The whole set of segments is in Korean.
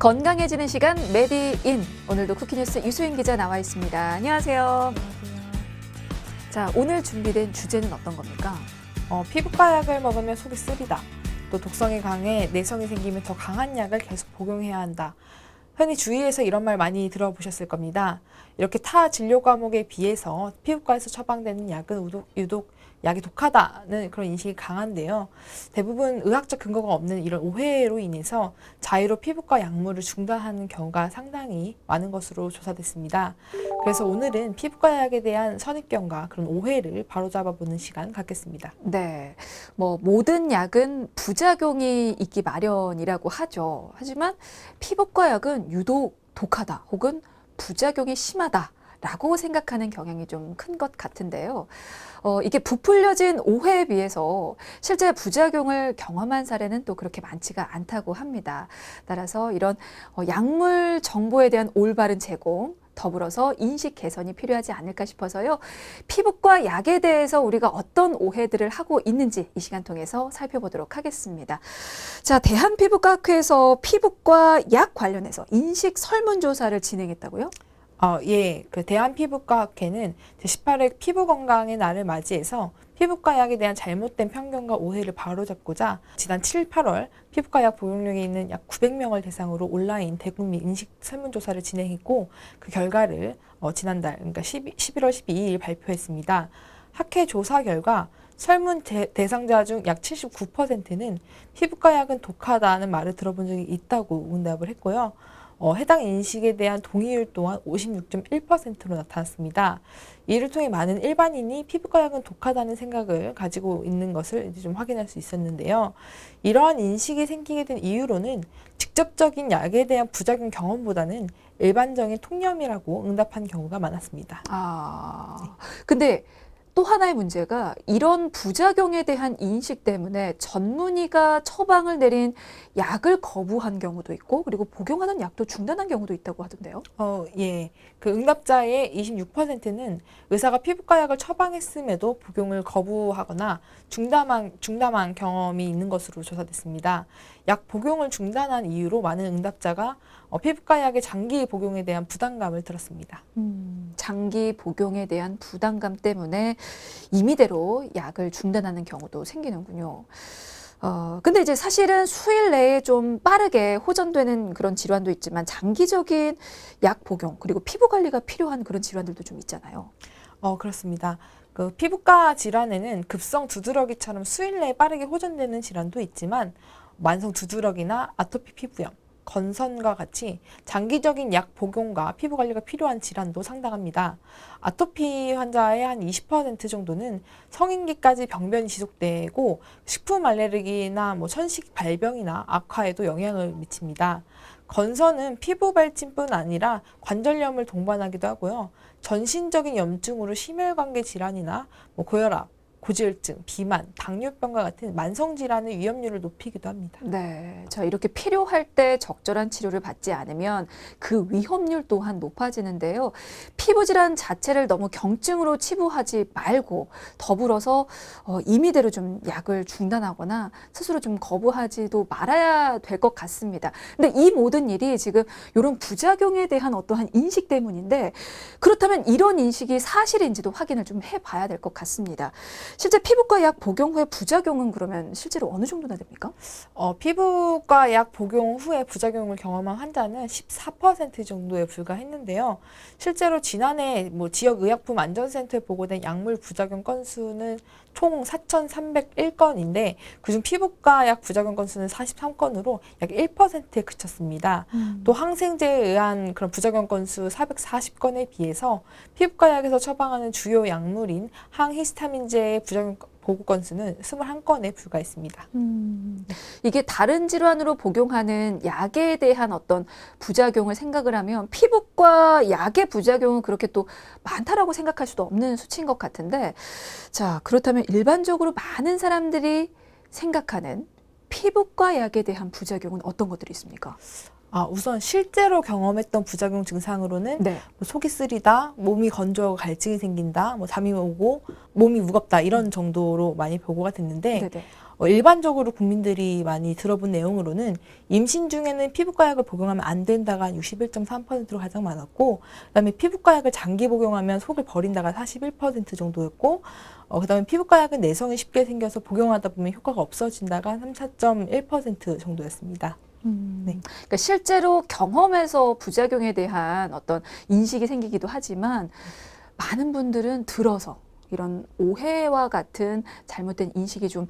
건강해지는 시간 메디인. 오늘도 쿠키뉴스 유수인 기자 나와 있습니다. 안녕하세요. 자, 오늘 준비된 주제는 어떤 겁니까? 피부과 약을 먹으면 속이 쓰리다. 또 독성이 강해 내성이 생기면 더 강한 약을 계속 복용해야 한다. 흔히 주위에서 이런 말 많이 들어보셨을 겁니다. 이렇게 타 진료 과목에 비해서 피부과에서 처방되는 약은 유독 약이 독하다는 그런 인식이 강한데요. 대부분 의학적 근거가 없는 이런 오해로 인해서 자의로 피부과 약물을 중단하는 경우가 상당히 많은 것으로 조사됐습니다. 그래서 오늘은 피부과 약에 대한 선입견과 그런 오해를 바로잡아보는 시간 갖겠습니다. 네, 모든 약은 부작용이 있기 마련이라고 하죠. 하지만 피부과 약은 유독 독하다 혹은 부작용이 심하다라고 생각하는 경향이 좀 큰 것 같은데요. 이게 부풀려진 오해에 비해서 실제 부작용을 경험한 사례는 또 그렇게 많지가 않다고 합니다. 따라서 이런 약물 정보에 대한 올바른 제공, 더불어서 인식 개선이 필요하지 않을까 싶어서요. 피부과 약에 대해서 우리가 어떤 오해들을 하고 있는지 이 시간 통해서 살펴보도록 하겠습니다. 자, 대한피부과학회에서 피부과 약 관련해서 인식 설문조사를 진행했다고요? 예. 그 대한피부과학회는 제18회 피부건강의 날을 맞이해서 피부과 약에 대한 잘못된 편견과 오해를 바로잡고자 지난 7, 8월 피부과 약 복용량이 있는 약 900명을 대상으로 온라인 대국민 인식 설문조사를 진행했고 그 결과를 지난달 그러니까 11월 12일 발표했습니다. 학회 조사 결과 설문 대상자 중 약 79%는 피부과 약은 독하다는 말을 들어본 적이 있다고 응답을 했고요. 해당 인식에 대한 동의율 또한 56.1%로 나타났습니다. 이를 통해 많은 일반인이 피부과 약은 독하다는 생각을 가지고 있는 것을 이제 좀 확인할 수 있었는데요. 이러한 인식이 생기게 된 이유로는 직접적인 약에 대한 부작용 경험보다는 일반적인 통념이라고 응답한 경우가 많았습니다. 근데 또 하나의 문제가 이런 부작용에 대한 인식 때문에 전문의가 처방을 내린 약을 거부한 경우도 있고 그리고 복용하는 약도 중단한 경우도 있다고 하던데요. 예. 그 응답자의 26%는 의사가 피부과 약을 처방했음에도 복용을 거부하거나 중단한 경험이 있는 것으로 조사됐습니다. 약 복용을 중단한 이유로 많은 응답자가 피부과 약의 장기 복용에 대한 부담감을 들었습니다. 장기 복용에 대한 부담감 때문에 임의대로 약을 중단하는 경우도 생기는군요. 근데 이제 사실은 수일 내에 좀 빠르게 호전되는 그런 질환도 있지만 장기적인 약 복용 그리고 피부 관리가 필요한 그런 질환들도 좀 있잖아요. 그렇습니다. 그 피부과 질환에는 급성 두드러기처럼 수일 내에 빠르게 호전되는 질환도 있지만 만성 두드러기나 아토피 피부염, 건선과 같이 장기적인 약 복용과 피부 관리가 필요한 질환도 상당합니다. 아토피 환자의 한 20% 정도는 성인기까지 병변이 지속되고 식품 알레르기나 천식 발병이나 악화에도 영향을 미칩니다. 건선은 피부 발진뿐 아니라 관절염을 동반하기도 하고요. 전신적인 염증으로 심혈관계 질환이나 고혈압, 고지혈증, 비만, 당뇨병과 같은 만성질환의 위험률을 높이기도 합니다. 네, 자 이렇게 필요할 때 적절한 치료를 받지 않으면 그 위험률 또한 높아지는데요. 피부질환 자체를 너무 경증으로 치부하지 말고 더불어서 임의대로 좀 약을 중단하거나 스스로 좀 거부하지도 말아야 될 것 같습니다. 근데 이 모든 일이 지금 이런 부작용에 대한 어떠한 인식 때문인데 그렇다면 이런 인식이 사실인지도 확인을 좀 해봐야 될 것 같습니다. 실제 피부과 약 복용 후에 부작용은 그러면 실제로 어느 정도나 됩니까? 피부과 약 복용 후에 부작용을 경험한 환자는 14% 정도에 불과했는데요. 실제로 지난해 지역의약품 안전센터에 보고된 약물 부작용 건수는 총 4,301건인데 그중 피부과 약 부작용 건수는 43건으로 약 1%에 그쳤습니다. 또 항생제에 의한 그런 부작용 건수 440건에 비해서 피부과 약에서 처방하는 주요 약물인 항히스타민제의 부작용 보고 건수는 21건에 불과했습니다. 이게 다른 질환으로 복용하는 약에 대한 어떤 부작용을 생각을 하면 피부과 약의 부작용은 그렇게 또 많다라고 생각할 수도 없는 수치인 것 같은데 자, 그렇다면 일반적으로 많은 사람들이 생각하는 피부과 약에 대한 부작용은 어떤 것들이 있습니까? 우선 실제로 경험했던 부작용 증상으로는 네. 속이 쓰리다, 몸이 건조하고 갈증이 생긴다, 잠이 오고 몸이 무겁다 이런 정도로 많이 보고가 됐는데 네네. 일반적으로 국민들이 많이 들어본 내용으로는 임신 중에는 피부과 약을 복용하면 안 된다가 61.3%로 가장 많았고, 그다음에 피부과 약을 장기 복용하면 속을 버린다가 41% 정도였고, 그다음에 피부과 약은 내성이 쉽게 생겨서 복용하다 보면 효과가 없어진다가 34.1% 정도였습니다. 네. 그러니까 실제로 경험에서 부작용에 대한 어떤 인식이 생기기도 하지만 많은 분들은 들어서 이런 오해와 같은 잘못된 인식이 좀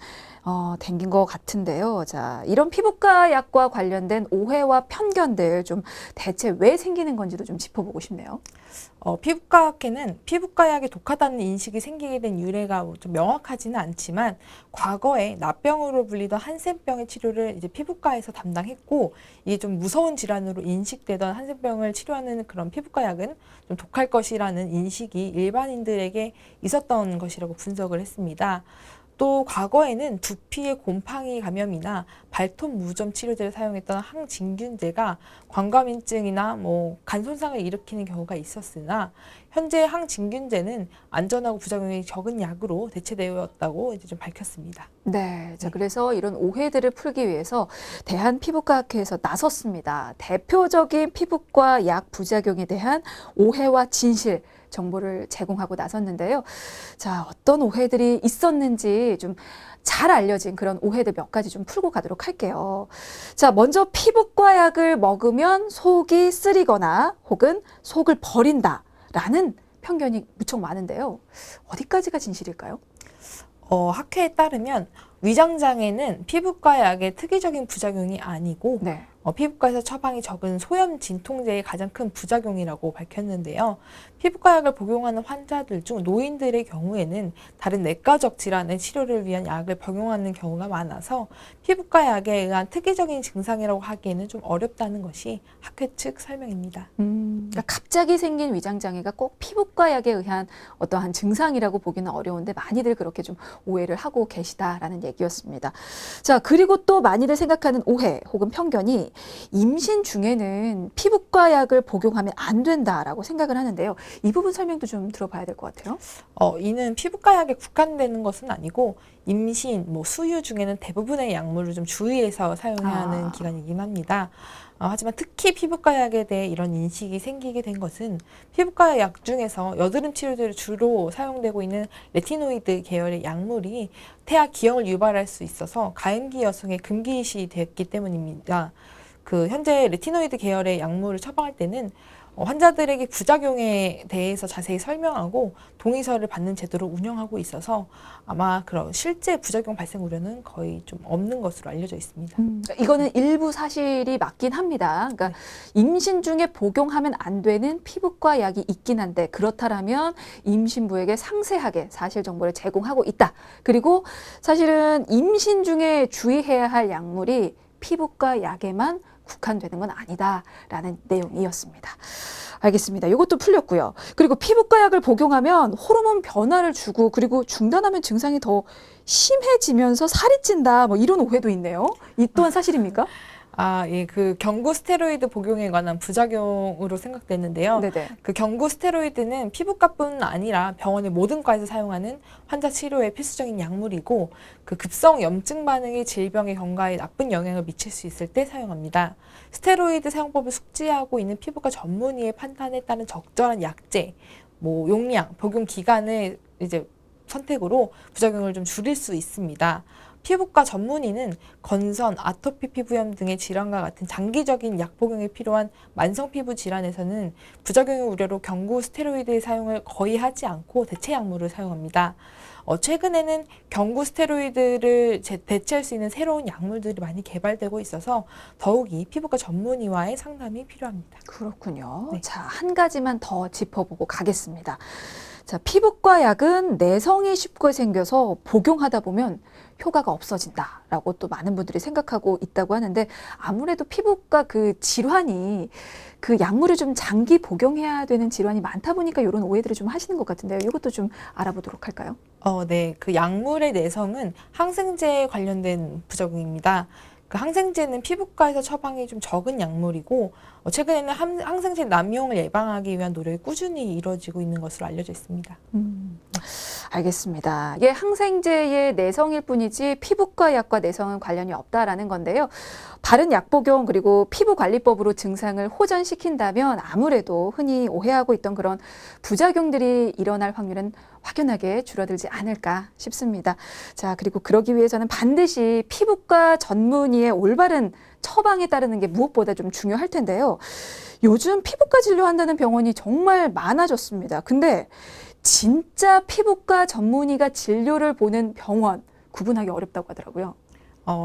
댕긴 것 같은데요. 자, 이런 피부과 약과 관련된 오해와 편견들 좀 대체 왜 생기는 건지도 좀 짚어보고 싶네요. 피부과학회는 피부과 약이 독하다는 인식이 생기게 된 유래가 좀 명확하지는 않지만, 과거에 납병으로 불리던 한센병의 치료를 이제 피부과에서 담당했고, 이게 좀 무서운 질환으로 인식되던 한센병을 치료하는 그런 피부과 약은 좀 독할 것이라는 인식이 일반인들에게 있었던 것이라고 분석을 했습니다. 또 과거에는 두피의 곰팡이 감염이나 발톱 무좀 치료제를 사용했던 항진균제가 광과민증이나 간 손상을 일으키는 경우가 있었으나, 현재 항진균제는 안전하고 부작용이 적은 약으로 대체되었다고 이제 좀 밝혔습니다. 네, 자, 네. 그래서 이런 오해들을 풀기 위해서 대한피부과학회에서 나섰습니다. 대표적인 피부과 약 부작용에 대한 오해와 진실 정보를 제공하고 나섰는데요. 자, 어떤 오해들이 있었는지 좀 잘 알려진 그런 오해들 몇 가지 좀 풀고 가도록 할게요. 자, 먼저 피부과 약을 먹으면 속이 쓰리거나 혹은 속을 버린다라는 편견이 무척 많은데요. 어디까지가 진실일까요? 학회에 따르면 위장장애는 피부과 약의 특이적인 부작용이 아니고, 네. 피부과에서 처방이 적은 소염 진통제의 가장 큰 부작용이라고 밝혔는데요. 피부과 약을 복용하는 환자들 중 노인들의 경우에는 다른 내과적 질환의 치료를 위한 약을 복용하는 경우가 많아서 피부과 약에 의한 특이적인 증상이라고 하기에는 좀 어렵다는 것이 학회 측 설명입니다. 그러니까 갑자기 생긴 위장장애가 꼭 피부과 약에 의한 어떠한 증상이라고 보기는 어려운데 많이들 그렇게 좀 오해를 하고 계시다라는 얘기였습니다. 자, 그리고 또 많이들 생각하는 오해 혹은 편견이 임신 중에는 피부과 약을 복용하면 안 된다라고 생각을 하는데요. 이 부분 설명도 좀 들어봐야 될 것 같아요. 이는 피부과 약에 국한되는 것은 아니고, 임신, 수유 중에는 대부분의 약물을 좀 주의해서 사용해야 하는 기간이긴 합니다. 하지만 특히 피부과 약에 대해 이런 인식이 생기게 된 것은, 피부과 약 중에서 여드름 치료제로 주로 사용되고 있는 레티노이드 계열의 약물이 태아 기형을 유발할 수 있어서 가임기 여성의 금기시 됐기 때문입니다. 현재 레티노이드 계열의 약물을 처방할 때는 환자들에게 부작용에 대해서 자세히 설명하고 동의서를 받는 제도를 운영하고 있어서 아마 그런 실제 부작용 발생 우려는 거의 좀 없는 것으로 알려져 있습니다. 이거는 일부 사실이 맞긴 합니다. 그러니까 임신 중에 복용하면 안 되는 피부과 약이 있긴 한데, 그렇다라면 임신부에게 상세하게 사실 정보를 제공하고 있다. 그리고 사실은 임신 중에 주의해야 할 약물이 피부과 약에만 국한되는 건 아니다라는 내용이었습니다. 알겠습니다. 이것도 풀렸고요. 그리고 피부과 약을 복용하면 호르몬 변화를 주고 그리고 중단하면 증상이 더 심해지면서 살이 찐다. 이런 오해도 있네요. 이 또한 사실입니까? 예, 경구 스테로이드 복용에 관한 부작용으로 생각되는데요. 네네. 경구 스테로이드는 피부과뿐 아니라 병원의 모든 과에서 사용하는 환자 치료에 필수적인 약물이고, 급성 염증 반응이 질병의 건강에 나쁜 영향을 미칠 수 있을 때 사용합니다. 스테로이드 사용법을 숙지하고 있는 피부과 전문의의 판단에 따른 적절한 약제, 용량, 복용 기간을 이제 선택으로 부작용을 좀 줄일 수 있습니다. 피부과 전문의는 건선, 아토피 피부염 등의 질환과 같은 장기적인 약 복용이 필요한 만성 피부 질환에서는 부작용의 우려로 경구 스테로이드의 사용을 거의 하지 않고 대체 약물을 사용합니다. 최근에는 경구 스테로이드를 대체할 수 있는 새로운 약물들이 많이 개발되고 있어서 더욱이 피부과 전문의와의 상담이 필요합니다. 그렇군요. 네. 자, 한 가지만 더 짚어보고 가겠습니다. 자, 피부과 약은 내성이 쉽게 생겨서 복용하다 보면 효과가 없어진다라고 또 많은 분들이 생각하고 있다고 하는데, 아무래도 피부과 질환이 약물을 좀 장기 복용해야 되는 질환이 많다 보니까 이런 오해들을 좀 하시는 것 같은데요. 이것도 좀 알아보도록 할까요? 네. 약물의 내성은 항생제에 관련된 부작용입니다. 그 항생제는 피부과에서 처방이 좀 적은 약물이고 최근에는 항생제 남용을 예방하기 위한 노력이 꾸준히 이루어지고 있는 것으로 알려져 있습니다. 알겠습니다. 이게 항생제의 내성일 뿐이지 피부과 약과 내성은 관련이 없다라는 건데요. 바른 약 복용 그리고 피부관리법으로 증상을 호전시킨다면 아무래도 흔히 오해하고 있던 그런 부작용들이 일어날 확률은 확연하게 줄어들지 않을까 싶습니다. 자, 그리고 그러기 위해서는 반드시 피부과 전문의의 올바른 처방에 따르는 게 무엇보다 좀 중요할 텐데요. 요즘 피부과 진료한다는 병원이 정말 많아졌습니다. 근데 진짜 피부과 전문의가 진료를 보는 병원 구분하기 어렵다고 하더라고요.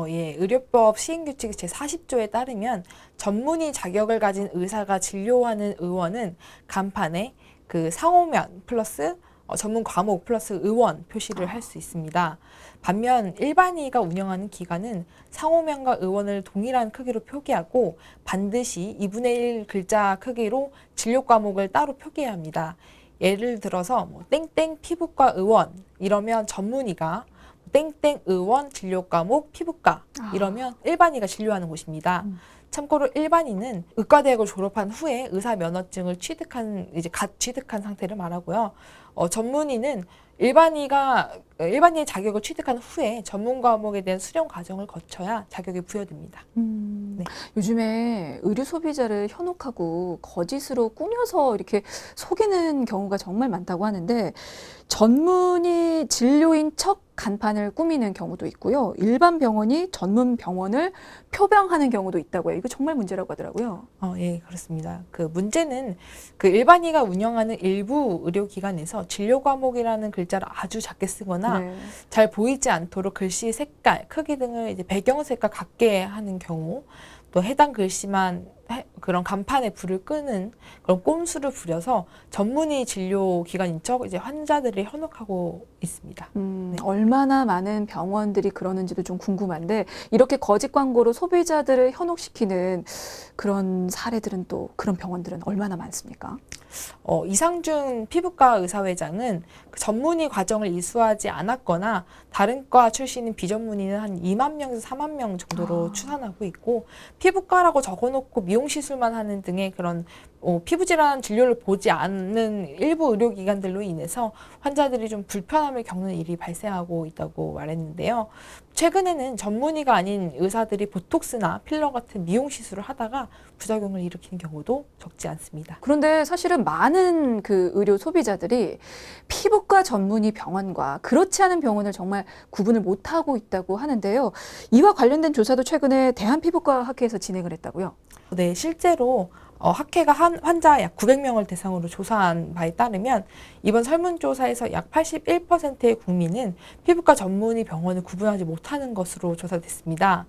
예, 의료법 시행규칙 제40조에 따르면 전문의 자격을 가진 의사가 진료하는 의원은 간판에 그 상호면 플러스 전문 과목 플러스 의원 표시를 할 수 있습니다. 반면 일반의가 운영하는 기관은 상호명과 의원을 동일한 크기로 표기하고 반드시 2분의 1 글자 크기로 진료 과목을 따로 표기해야 합니다. 예를 들어서 뭐 땡땡 피부과 의원 이러면 전문의가 땡땡 의원 진료 과목 피부과 이러면 일반의가 진료하는 곳입니다. 참고로 일반인은 의과대학을 졸업한 후에 의사 면허증을 갓 취득한 상태를 말하고요. 전문의는 일반인의 자격을 취득한 후에 전문 과목에 대한 수련 과정을 거쳐야 자격이 부여됩니다. 네. 요즘에 의료 소비자를 현혹하고 거짓으로 꾸며서 이렇게 속이는 경우가 정말 많다고 하는데 전문의 진료인 척 간판을 꾸미는 경우도 있고요. 일반 병원이 전문 병원을 표방하는 경우도 있다고 해요. 이거 정말 문제라고 하더라고요. 예, 그렇습니다. 그 문제는 그 일반의가 운영하는 일부 의료기관에서 진료 과목이라는 글자를 아주 작게 쓰거나 네. 잘 보이지 않도록 글씨 색깔, 크기 등을 이제 배경색과 같게 하는 경우, 또 해당 글씨만 그런 간판에 불을 끄는 그런 꼼수를 부려서 전문의 진료 기관인 척 이제 환자들을 현혹하고 있습니다. 얼마나 많은 병원들이 그러는지도 좀 궁금한데 이렇게 거짓 광고로 소비자들을 현혹시키는 그런 사례들은 또 그런 병원들은 얼마나 많습니까? 이상준 피부과 의사회장은 그 전문의 과정을 이수하지 않았거나 다른 과 출신인 비전문의는 한 2만 명에서 4만 명 정도로 추산하고 있고 피부과라고 적어놓고 미용시술만 하는 등의 그런 피부질환 진료를 보지 않는 일부 의료기관들로 인해서 환자들이 좀 불편함을 겪는 일이 발생하고 있다고 말했는데요. 최근에는 전문의가 아닌 의사들이 보톡스나 필러 같은 미용시술을 하다가 부작용을 일으키는 경우도 적지 않습니다. 그런데 사실은 많은 그 의료 소비자들이 피부과 전문의 병원과 그렇지 않은 병원을 정말 구분을 못하고 있다고 하는데요. 이와 관련된 조사도 최근에 대한피부과학회에서 진행을 했다고요? 네, 실제로 학회가 환자 약 900명을 대상으로 조사한 바에 따르면 이번 설문조사에서 약 81%의 국민은 피부과 전문의 병원을 구분하지 못하는 것으로 조사됐습니다.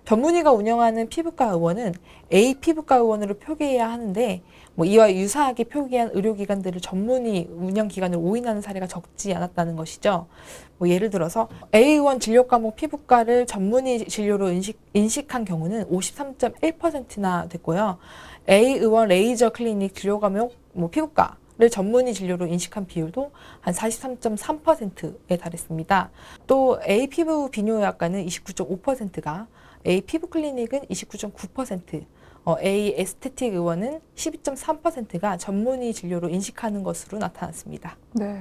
전문의가 운영하는 피부과 의원은 A 피부과 의원으로 표기해야 하는데 이와 유사하게 표기한 의료기관들을 전문의 운영기관으로 오인하는 사례가 적지 않았다는 것이죠. 예를 들어서 A 의원 진료과목 피부과를 전문의 진료로 인식한 경우는 53.1%나 됐고요. A 의원 레이저 클리닉 진료과목 피부과를 전문의 진료로 인식한 비율도 한 43.3%에 달했습니다. 또 A 피부 비뇨의학과는 29.5%가 A 피부 클리닉은 29.9%, A 에스테틱 의원은 12.3%가 전문의 진료로 인식하는 것으로 나타났습니다. 네.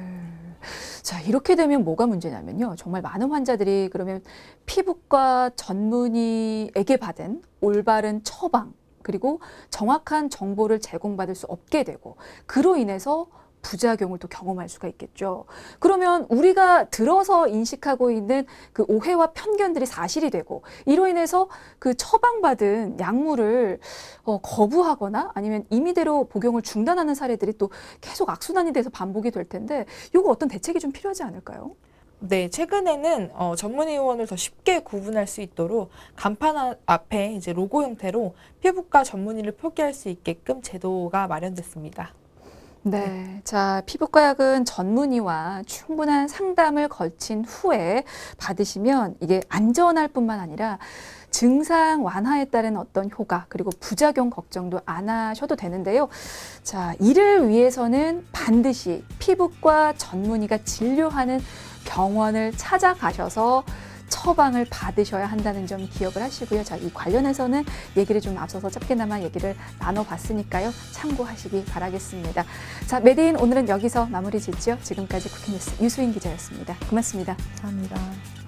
자, 이렇게 되면 뭐가 문제냐면요. 정말 많은 환자들이 그러면 피부과 전문의에게 받은 올바른 처방, 그리고 정확한 정보를 제공받을 수 없게 되고, 그로 인해서 부작용을 또 경험할 수가 있겠죠. 그러면 우리가 들어서 인식하고 있는 그 오해와 편견들이 사실이 되고 이로 인해서 그 처방받은 약물을 거부하거나 아니면 임의대로 복용을 중단하는 사례들이 또 계속 악순환이 돼서 반복이 될 텐데 이거 어떤 대책이 좀 필요하지 않을까요? 네, 최근에는 전문의 의원을 더 쉽게 구분할 수 있도록 간판 앞에 이제 로고 형태로 피부과 전문의를 표기할 수 있게끔 제도가 마련됐습니다. 네. 자, 피부과약은 전문의와 충분한 상담을 거친 후에 받으시면 이게 안전할 뿐만 아니라 증상 완화에 따른 어떤 효과 그리고 부작용 걱정도 안 하셔도 되는데요. 자, 이를 위해서는 반드시 피부과 전문의가 진료하는 병원을 찾아가셔서 처방을 받으셔야 한다는 점 기억을 하시고요. 자, 이 관련해서는 얘기를 좀 앞서서 짧게나마 얘기를 나눠봤으니까요. 참고하시기 바라겠습니다. 자, 메디인 오늘은 여기서 마무리 짓죠. 지금까지 쿠키뉴스 유수인 기자였습니다. 고맙습니다. 감사합니다.